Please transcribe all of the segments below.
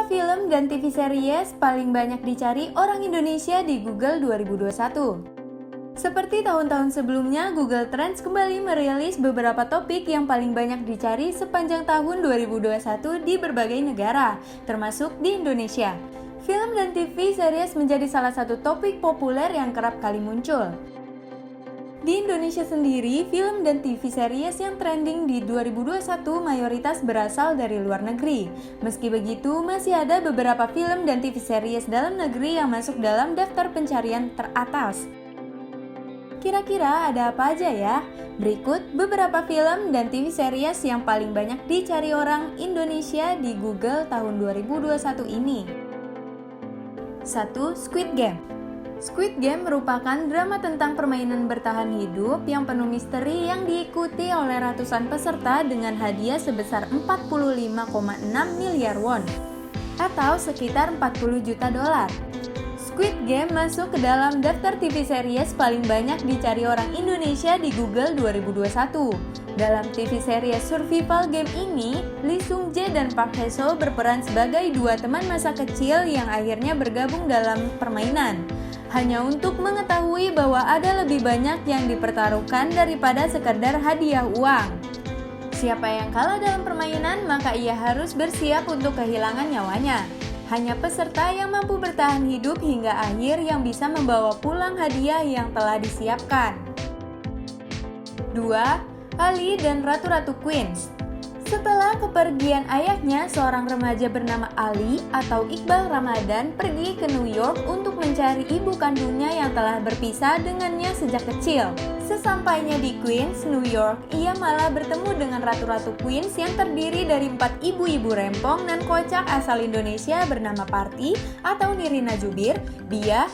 film dan TV series paling banyak dicari orang Indonesia di Google 2021. Seperti tahun-tahun sebelumnya, Google Trends kembali merilis beberapa topik yang paling banyak dicari sepanjang tahun 2021 di berbagai negara, termasuk di Indonesia. Film dan TV series menjadi salah satu topik populer yang kerap kali muncul. Di Indonesia sendiri, film dan TV series yang trending di 2021 mayoritas berasal dari luar negeri. Meski begitu, masih ada beberapa film dan TV series dalam negeri yang masuk dalam daftar pencarian teratas. Kira-kira ada apa aja ya? Berikut beberapa film dan TV series yang paling banyak dicari orang Indonesia di Google tahun 2021 ini. 1. Squid Game. Squid Game merupakan drama tentang permainan bertahan hidup yang penuh misteri yang diikuti oleh ratusan peserta dengan hadiah sebesar 45,6 miliar won atau sekitar 40 juta dolar. Squid Game masuk ke dalam daftar TV series paling banyak dicari orang Indonesia di Google 2021. Dalam TV series survival game ini, Lee Sung Jae dan Park Hae Soo berperan sebagai dua teman masa kecil yang akhirnya bergabung dalam permainan. Hanya untuk mengetahui bahwa ada lebih banyak yang dipertaruhkan daripada sekedar hadiah uang. Siapa yang kalah dalam permainan, maka ia harus bersiap untuk kehilangan nyawanya. Hanya peserta yang mampu bertahan hidup hingga akhir yang bisa membawa pulang hadiah yang telah disiapkan. 2. Ali dan Ratu-Ratu Queens. Setelah kepergian ayahnya, seorang remaja bernama Ali atau Iqbal Ramadan pergi ke New York untuk mencari ibu kandungnya yang telah berpisah dengannya sejak kecil. Sesampainya di Queens, New York, ia malah bertemu dengan Ratu-Ratu Queens yang terdiri dari 4 ibu-ibu rempong dan kocak asal Indonesia bernama Parti atau Nirina Jubir, Bia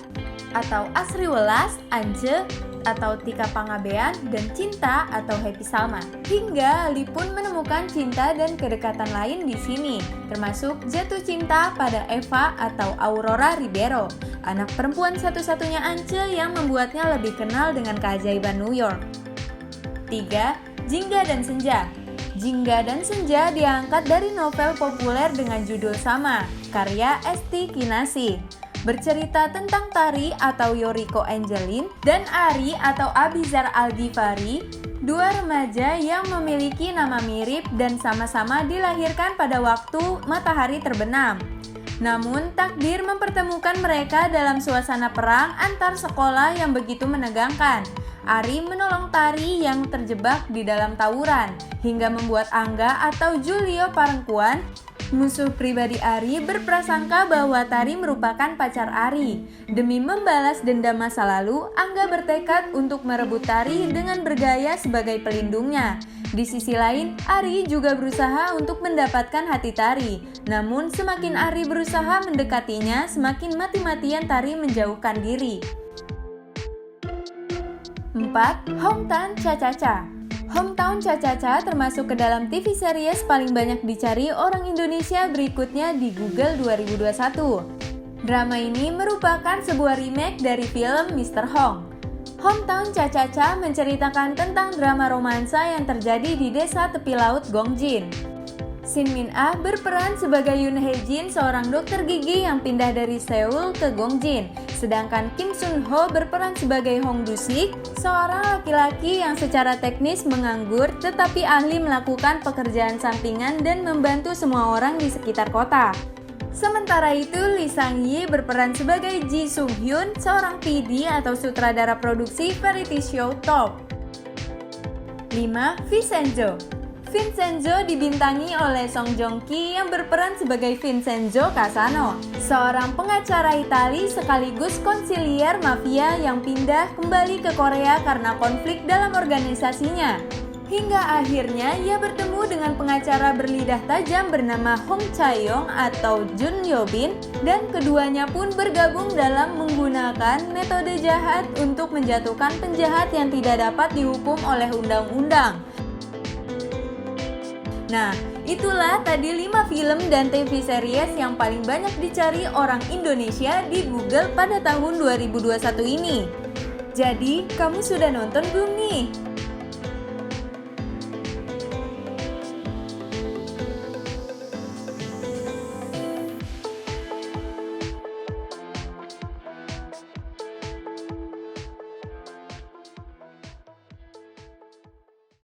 atau Asri Welas, Ance atau Tika Pangabean, dan Cinta atau Happy Salma. Hingga Ali pun menemukan cinta dan kedekatan lain di sini, termasuk jatuh cinta pada Eva atau Aurora Ribeiro, anak perempuan satu-satunya Ance yang membuatnya lebih kenal dengan keajaiban New York. 3. Jingga dan Senja. Jingga dan Senja diangkat dari novel populer dengan judul sama, karya Esti Kinasih. Bercerita tentang Tari atau Yoriko Angelin dan Ari atau Abizar Al-Ghifari, dua remaja yang memiliki nama mirip dan sama-sama dilahirkan pada waktu matahari terbenam. Namun takdir mempertemukan mereka dalam suasana perang antar sekolah yang begitu menegangkan. Ari menolong Tari yang terjebak di dalam tawuran, hingga membuat Angga atau Julio Parengkuan, musuh pribadi Ari, berprasangka bahwa Tari merupakan pacar Ari. Demi membalas dendam masa lalu, Angga bertekad untuk merebut Tari dengan bergaya sebagai pelindungnya. Di sisi lain, Ari juga berusaha untuk mendapatkan hati Tari. Namun semakin Ari berusaha mendekatinya, semakin mati-matian Tari menjauhkan diri. 4. Hometown Cha-Cha-Cha. Hometown Cha-Cha-Cha termasuk ke dalam TV series paling banyak dicari orang Indonesia berikutnya di Google 2021. Drama ini merupakan sebuah remake dari film Mr. Hong. Hometown Cha-Cha-Cha menceritakan tentang drama romansa yang terjadi di desa tepi laut Gongjin. Shin Min-ah berperan sebagai Yoon Hae-jin, seorang dokter gigi yang pindah dari Seoul ke Gongjin. Sedangkan Kim Sun-ho berperan sebagai Hong Du-sik, seorang laki-laki yang secara teknis menganggur tetapi ahli melakukan pekerjaan sampingan dan membantu semua orang di sekitar kota. Sementara itu, Lee Sang-hee berperan sebagai Ji Sung-hyun, seorang PD atau sutradara produksi variety show top. 5. Vincenzo. Vincenzo dibintangi oleh Song Joong Ki yang berperan sebagai Vincenzo Casano, seorang pengacara Itali sekaligus konsilier mafia yang pindah kembali ke Korea karena konflik dalam organisasinya. Hingga akhirnya ia bertemu dengan pengacara berlidah tajam bernama Hong Chae-yong atau Jun Yo-bin, dan keduanya pun bergabung dalam menggunakan metode jahat untuk menjatuhkan penjahat yang tidak dapat dihukum oleh undang-undang. Nah, itulah tadi 5 film dan TV series yang paling banyak dicari orang Indonesia di Google pada tahun 2021 ini. Jadi, kamu sudah nonton belum nih?